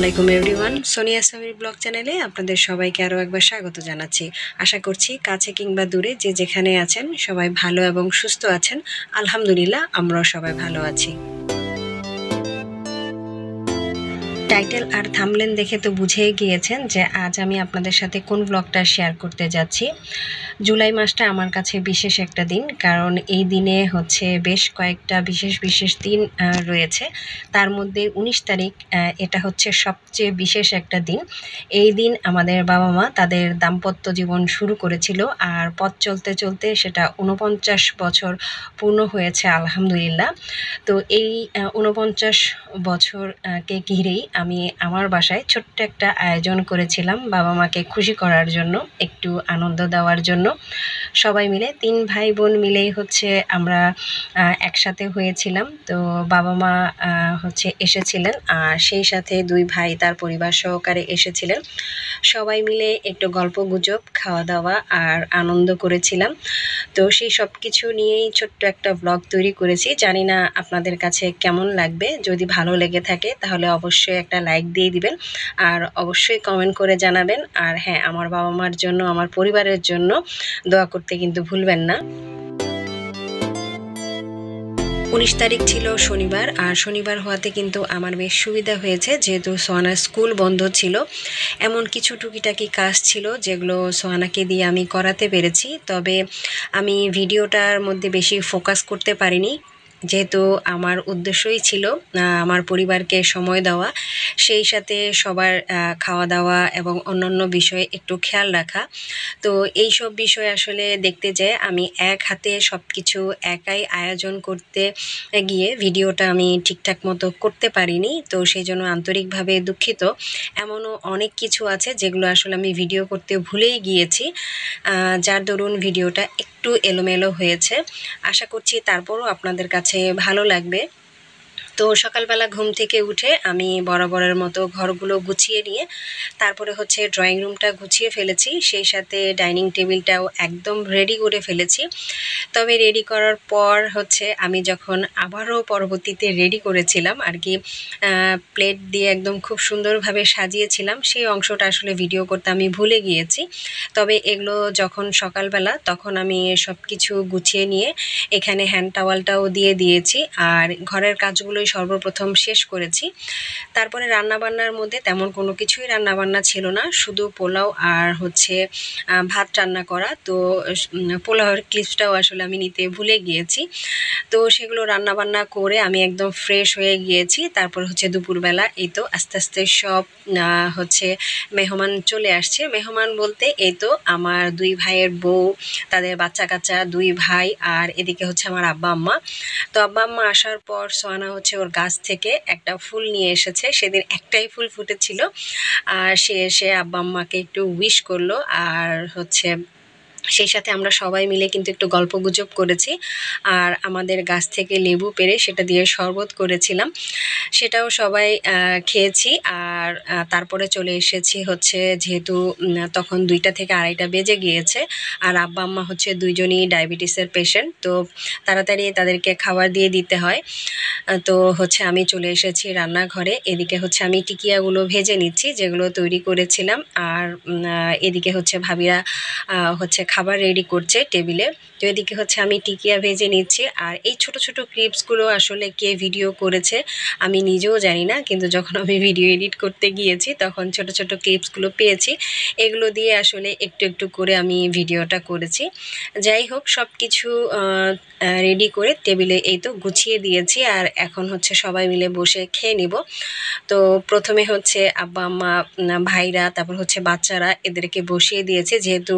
আলাইকুম everyone, Sonia Samir blog চ্যানেলে আপনাদের সবাইকে আরও একবার স্বাগত জানাচ্ছি। আশা করছি কাছে কিংবা দূরে যে যেখানে আছেন সবাই ভালো এবং সুস্থ আছেন। আলহামদুলিল্লাহ, আমরাও সবাই ভালো আছি। টাইটেল আর থাম্বনেল দেখে তো বুঝেই গিয়েছেন যে আজ আমি আপনাদের সাথে কোন ব্লগটা শেয়ার করতে যাচ্ছি। জুলাই মাসটা আমার কাছে বিশেষ একটা দিন, কারণ এই দিনে হচ্ছে বেশ কয়েকটা বিশেষ দিন রয়েছে। তার মধ্যে 19 তারিখ, এটা হচ্ছে সবচেয়ে বিশেষ একটা দিন। এই দিন আমাদের বাবা মা তাদের দাম্পত্য জীবন শুরু করেছিল, আর পথ চলতে চলতে সেটা 49 বছর পূর্ণ হয়েছে আলহামদুলিল্লাহ। তো এই 49 বছরকে ঘিরেই আমি আমার বাসায় ছোট্ট একটা আয়োজন করেছিলাম বাবা মাকে খুশি করার জন্য, একটু আনন্দ দেওয়ার জন্য। সবাই মিলে 3 ভাই বোন মিলেই হচ্ছে আমরা একসাথে হয়েছিলাম। তো বাবা মা হচ্ছে এসেছিলেন, আর সেই সাথে 2 ভাই তার পরিবার সহকারে এসেছিলেন। সবাই মিলে একটু গল্প গুজব, খাওয়া দাওয়া আর আনন্দ করেছিলাম। তো সেই সব কিছু নিয়েই ছোট্ট একটা ব্লগ তৈরি করেছি। জানি না আপনাদের কাছে কেমন লাগবে। যদি ভালো লেগে থাকে তাহলে অবশ্যই একটা লাইক দিয়ে দিবেন, আর অবশ্যই কমেন্ট করে জানাবেন। আর হ্যাঁ, আমার বাবা মার জন্য, আমার পরিবারের জন্য দোয়া করতে কিন্তু ভুলবেন না। 19 তারিখ ছিল শনিবার, আর শনিবার হওয়াতে কিন্তু আমার বেশ সুবিধা হয়েছে, যেহেতু সোহানার স্কুল বন্ধ ছিল। এমন কিছু টুকিটাকি কাজ ছিল যেগুলো সোহানাকে দিয়ে আমি করাতে পেরেছি, তবে আমি ভিডিওটার মধ্যে বেশি ফোকাস করতে পারিনি, যেহেতু আমার উদ্দেশ্যই ছিল আমার পরিবারকে সময় দেওয়া, সেই সাথে সবার খাওয়া দাওয়া এবং অন্যান্য বিষয়ে একটু খেয়াল রাখা। তো এই সব বিষয় আসলে দেখতে যেয়ে আমি এক হাতে সব কিছু একাই আয়োজন করতে গিয়ে ভিডিওটা আমি ঠিকঠাক মতো করতে পারিনি। তো সেই জন্য আন্তরিকভাবে দুঃখিত। এমনও অনেক কিছু আছে যেগুলো আসলে আমি ভিডিও করতে ভুলেই গিয়েছি, যার দরুন ভিডিওটা একটু এলোমেলো হয়েছে। আশা করছি তারপরও আপনাদের কাছে ভালো লাগবে। তো সকালবেলা ঘুম থেকে উঠে আমি বরাবরের মতো ঘরগুলো গুছিয়ে নিয়ে তারপরে হচ্ছে ড্রয়িং রুমটা গুছিয়ে ফেলেছি, সেই সাথে ডাইনিং টেবিলটাও একদম রেডি করে ফেলেছি। তবে রেডি করার পর হচ্ছে আমি যখন আবারও পরবর্তীতে রেডি করেছিলাম আর কি, প্লেট দিয়ে একদম খুব সুন্দরভাবে সাজিয়েছিলাম, সেই অংশটা আসলে ভিডিও করতে আমি ভুলে গিয়েছি। তবে এগুলো যখন সকালবেলা, তখন আমি সব কিছু গুছিয়ে নিয়ে এখানে হ্যান্ড টাওয়ালটাও দিয়ে দিয়েছি, আর ঘরের কাজগুলোই সর্বপ্রথম শেষ করেছি। তারপরে রান্নাবান্নার মধ্যে তেমন কোনো কিছুই রান্নাবান্না ছিল না, শুধু পোলাও আর হচ্ছে ভাত রান্না করা। তো পোলাওয়ের ক্লিপসটাও আসলে আমি নিতে ভুলে গিয়েছি। তো সেগুলো রান্নাবান্না করে আমি একদম ফ্রেশ হয়ে গিয়েছি। তারপর হচ্ছে দুপুরবেলা এই তো আস্তে আস্তে সব হচ্ছে মেহমান চলে আসছে। মেহমান বলতে এই তো আমার 2 ভাইয়ের বউ, তাদের বাচ্চা কাচ্চা 2 ভাই, আর এদিকে হচ্ছে আমার আব্বা আম্মা। তো আব্বা আম্মা আসার পর সোহানা হচ্ছে ওর গাছ থেকে একটা ফুল নিয়ে এসেছে। সেদিন একটাই ফুল ফুটেছিল, আর সে এসে আব্বা আম্মাকে একটু উইশ করলো, আর হচ্ছে সেই সাথে আমরা সবাই মিলে কিন্তু একটু গল্পগুজব করেছি। আর আমাদের গাছ থেকে লেবু পেড়ে সেটা দিয়ে শরবত করেছিলাম, সেটাও সবাই খেয়েছি। আর তারপরে চলে এসেছি হচ্ছে, যেহেতু তখন 2টা থেকে 2:30 বেজে গিয়েছে, আর আব্বা আম্মা হচ্ছে 2জনই ডায়াবেটিসের পেশেন্ট, তো তাড়াতাড়ি তাদেরকে খাবার দিয়ে দিতে হয়। তো হচ্ছে আমি চলে এসেছি রান্নাঘরে। এদিকে হচ্ছে আমি টিকিয়াগুলো ভেজে নিচ্ছি যেগুলো তৈরি করেছিলাম, আর এদিকে হচ্ছে ভাবিরা হচ্ছে খাবার রেডি করছে টেবিলে। তো এদিকে হচ্ছে আমি টিকিয়া ভেজে নিচ্ছি। আর এই ছোট ছোট ক্লিপসগুলো আসলে কে ভিডিও করেছে আমি নিজেও জানি না, কিন্তু যখন আমি ভিডিও এডিট করতে গিয়েছি তখন ছোট ছোট ক্লিপসগুলো পেয়েছি, এগুলো দিয়ে আসলে একটু একটু করে আমি ভিডিওটা করেছি। যাই হোক, সব কিছু রেডি করে টেবিলে এই তো গুছিয়ে দিয়েছি, আর এখন হচ্ছে সবাই মিলে বসে খেয়ে নিব। তো প্রথমে হচ্ছে আব্বা আম্মা, ভাইরা, তারপর হচ্ছে বাচ্চারা, এদেরকে বসিয়ে দিয়েছে, যেহেতু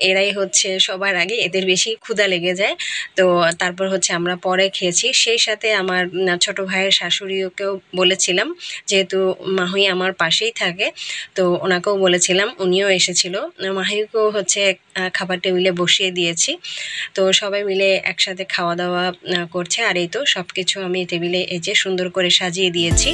এরাই হচ্ছে সবার আগে, এদের বেশি ক্ষুধা লেগে যায়। তো তারপর হচ্ছে আমরা পরে খেয়েছি। সেই সাথে আমার ছোট ভাইয়ের শাশুড়িকেও বলেছিলাম, যেহেতু মাহি আমার পাশেই থাকে, তো ওনাকেও বলেছিলাম, উনিও এসেছিল। মাহিকেও হচ্ছে খাবার টেবিলে বসিয়ে দিয়েছি। তো সবাই মিলে একসাথে খাওয়া দাওয়া করছে, আর এই তো সব কিছু আমি টেবিলে এই যে সুন্দর করে সাজিয়ে দিয়েছি।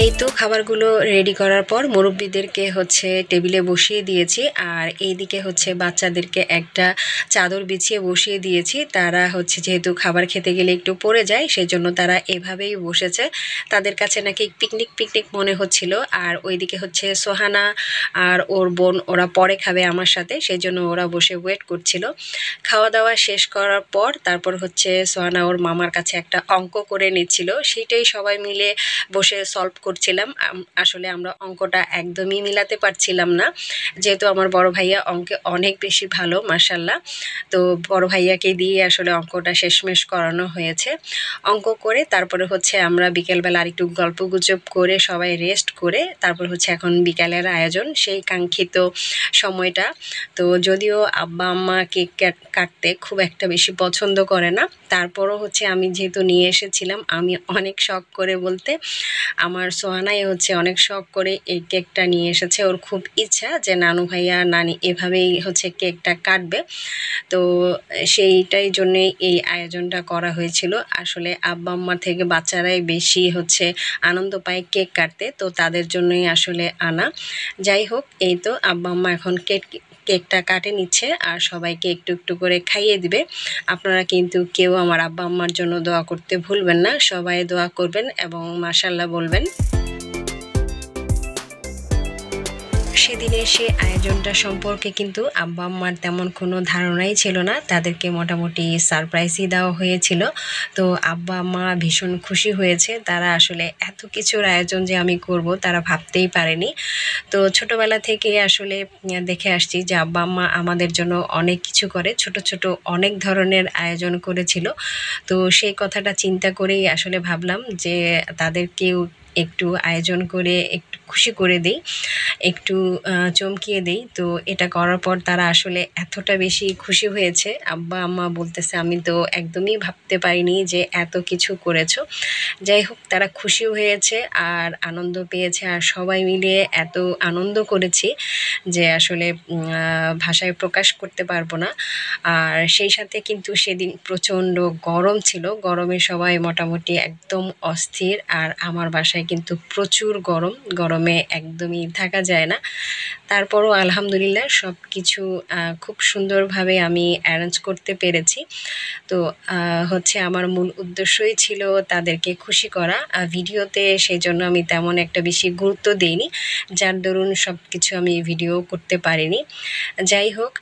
এই তো খাবারগুলো রেডি করার পর মুরব্বিদেরকে হচ্ছে টেবিলে বসিয়ে দিয়েছি, আর এইদিকে হচ্ছে বাচ্চাদেরকে একটা চাদর বিছিয়ে বসিয়ে দিয়েছি। তারা হচ্ছে যেহেতু খাবার খেতে গেলে একটু পড়ে যায়, সেজন্য তারা এভাবেই বসেছে। তাদের কাছে নাকি পিকনিক পিকনিক মনে হচ্ছিল। আর ওইদিকে হচ্ছে সোহানা আর ওর বোন ওরা পরে খাবে আমার সাথে, সেই জন্য ওরা বসে ওয়েট করছিল। খাওয়া দাওয়া শেষ করার পর তারপর হচ্ছে সোহানা ওর মামার কাছে একটা অঙ্ক করে নিচ্ছিল, সেটাই সবাই মিলে বসে সলভ করছিলাম। আসলে আমরা অঙ্কটা একদমই মিলাতে পারছিলাম না, যেহেতু আমার বড় ভাইয়া অঙ্কে অনেক বেশি ভালো মাশাল্লাহ। তো বড় ভাইয়াকে দিয়ে আসলে অঙ্কটা শেষমেশ করানো হয়েছে। অঙ্ক করে তারপরে হচ্ছে আমরা বিকেলবেলা আরেকটু গল্পগুজব করে সবাই রেস্ট করে তারপর হচ্ছে এখন বিকালের আয়োজন, সেই কাঙ্ক্ষিত সময়টা। তো যদিও আব্বা আম্মা কেক কাটতে খুব একটা বেশি পছন্দ করে না, তারপরও হচ্ছে আমি যেহেতু নিয়ে এসেছিলাম, আমি অনেক শখ করে বলতে আমার সোহানাই হচ্ছে অনেক শখ করে এই কেকটা নিয়ে এসেছে। ওর খুব ইচ্ছা যে নানু ভাইয়া নানি এভাবেই হচ্ছে কেকটা কাটবে। তো সেইটাই জন্যে এই আয়োজনটা করা হয়েছিল। আসলে আব্বা আম্মার থেকে বাচ্চারাই বেশি হচ্ছে আনন্দ পায় কেক কাটতে, তো তাদের জন্যই আসলে আনা। যাই হোক, এই তো আব্বা আম্মা এখন কেকটা কাটে নিচ্ছে আর সবাইকে একটু একটু করে খাইয়ে দিবে। আপনারা কিন্তু কেউ আমার আব্বা আম্মার জন্য দোয়া করতে ভুলবেন না, সবাই দোয়া করবেন এবং মাশাআল্লাহ বলবেন। সেদিনের সে আয়োজনটা সম্পর্কে কিন্তু আব্বা আম্মার তেমন কোনো ধারণাই ছিল না, তাদেরকে মোটামুটি সারপ্রাইজই দেওয়া হয়েছিল। তো আব্বা আম্মা ভীষণ খুশি হয়েছে, তারা আসলে এত কিছুর আয়োজন যে আমি করব তারা ভাবতেই পারেনি। তো ছোটোবেলা থেকে আসলে দেখে আসছি যে আব্বা আম্মা আমাদের জন্য অনেক কিছু করে, ছোট ছোট অনেক ধরনের আয়োজন করেছিল। তো সেই কথাটা চিন্তা করেই আসলে ভাবলাম যে তাদেরকেও একটু আয়োজন করে একটু খুশি করে দেই, একটু চমকিয়ে দেই। তো এটা করার পর তারা আসলে এতটা বেশি খুশি হয়েছে, আব্বা আম্মা বলতেছে আমি তো একদমই ভাবতে পারিনি যে এত কিছু করেছো। যাই হোক, তারা খুশি হয়েছে আর আনন্দ পেয়েছে, আর সবাই মিলে এত আনন্দ করেছি যে আসলে ভাষায় প্রকাশ করতে পারবো না। আর সেই সাথে কিন্তু সেদিন প্রচণ্ড গরম ছিল, গরমে সবাই মোটামুটি একদম অস্থির। আর আমার বাসায় কিন্তু প্রচুর গরম, গরমে একদমই থাকা যায় না। তারপরও আলহামদুলিল্লাহ সব কিছু খুব সুন্দরভাবে আমি অ্যারেঞ্জ করতে পেরেছি। তো হচ্ছে আমার মূল উদ্দেশ্যই ছিল তাদেরকে খুশি করা। ভিডিওতে সেই জন্য আমি তেমন একটা বেশি গুরুত্ব দিইনি, যার দরুন সব কিছু আমি ভিডিও করতে পারিনি। যাই হোক,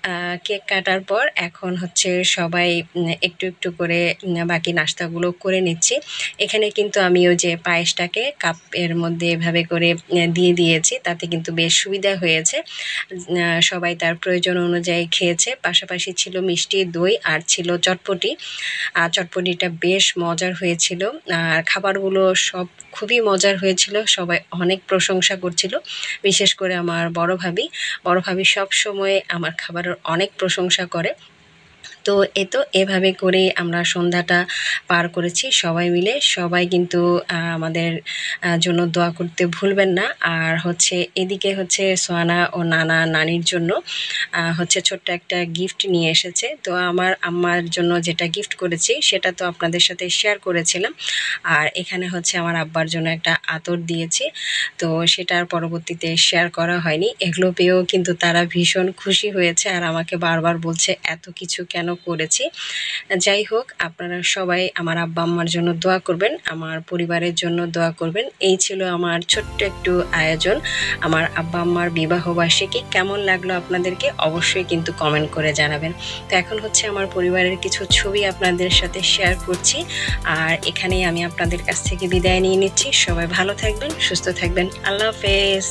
কেক কাটার পর এখন হচ্ছে সবাই একটু একটু করে বাকি নাস্তাগুলো করে নিচ্ছি। এখানে কিন্তু আমি ওই যে পায়েসটাকে কাপের মধ্যে এভাবে করে দিয়ে দিয়েছি, তাতে কিন্তু বেশ সুবিধা হয়েছে। সবাই তার প্রয়োজন অনুযায়ী খেয়েছে। পাশাপাশি ছিল মিষ্টি দই আর ছিল চটপটি। আর চটপটিটা বেশ মজার হয়েছিল, আর খাবারগুলো সব খুবই মজার হয়েছিল, সবাই অনেক প্রশংসা করছিল। বিশেষ করে আমার বড় ভাবি সব সময় আমার খাবারের অনেক প্রশংসা করে। তো এভাবে করে আমরা সন্ধ্যাটা পার করেছি সবাই মিলে। সবাই কিন্তু আমাদের জন্য দোয়া করতে ভুলবেন না। আর হচ্ছে এদিকে হচ্ছে সোহানা ও নানা নানির জন্য হচ্ছে ছোট্ট একটা গিফট নিয়ে এসেছে। তো আমার আম্মার জন্য যেটা গিফট করেছি সেটা তো আপনাদের সাথে শেয়ার করেছিলাম। আর এখানে হচ্ছে আমার আব্বার জন্য একটা আতর দিয়েছি, তো সেটার পরবর্তীতে শেয়ার করা হয়নি। এগুলো পেয়েও কিন্তু তারা ভীষণ খুশি হয়েছে আর আমাকে বারবার বলছে এত কিছু কেন করেছি। যাই হোক, আপনারা সবাই আমার আব্বা আম্মার জন্য দোয়া করবেন, আমার পরিবারের জন্য দোয়া করবেন। এই ছিল আমার ছোট্ট একটু আয়োজন, আমার আব্বা আম্মার বিবাহবার্ষিকী। কেমন লাগলো আপনাদেরকে অবশ্যই কিন্তু কমেন্ট করে জানাবেন। তো এখন হচ্ছে আমার পরিবারের কিছু ছবি আপনাদের সাথে শেয়ার করছি, আর এখানেই আমি আপনাদের কাছ থেকে বিদায় নিয়ে নিচ্ছি। সবাই ভালো থাকবেন, সুস্থ থাকবেন। আল্লাহ হাফেজ।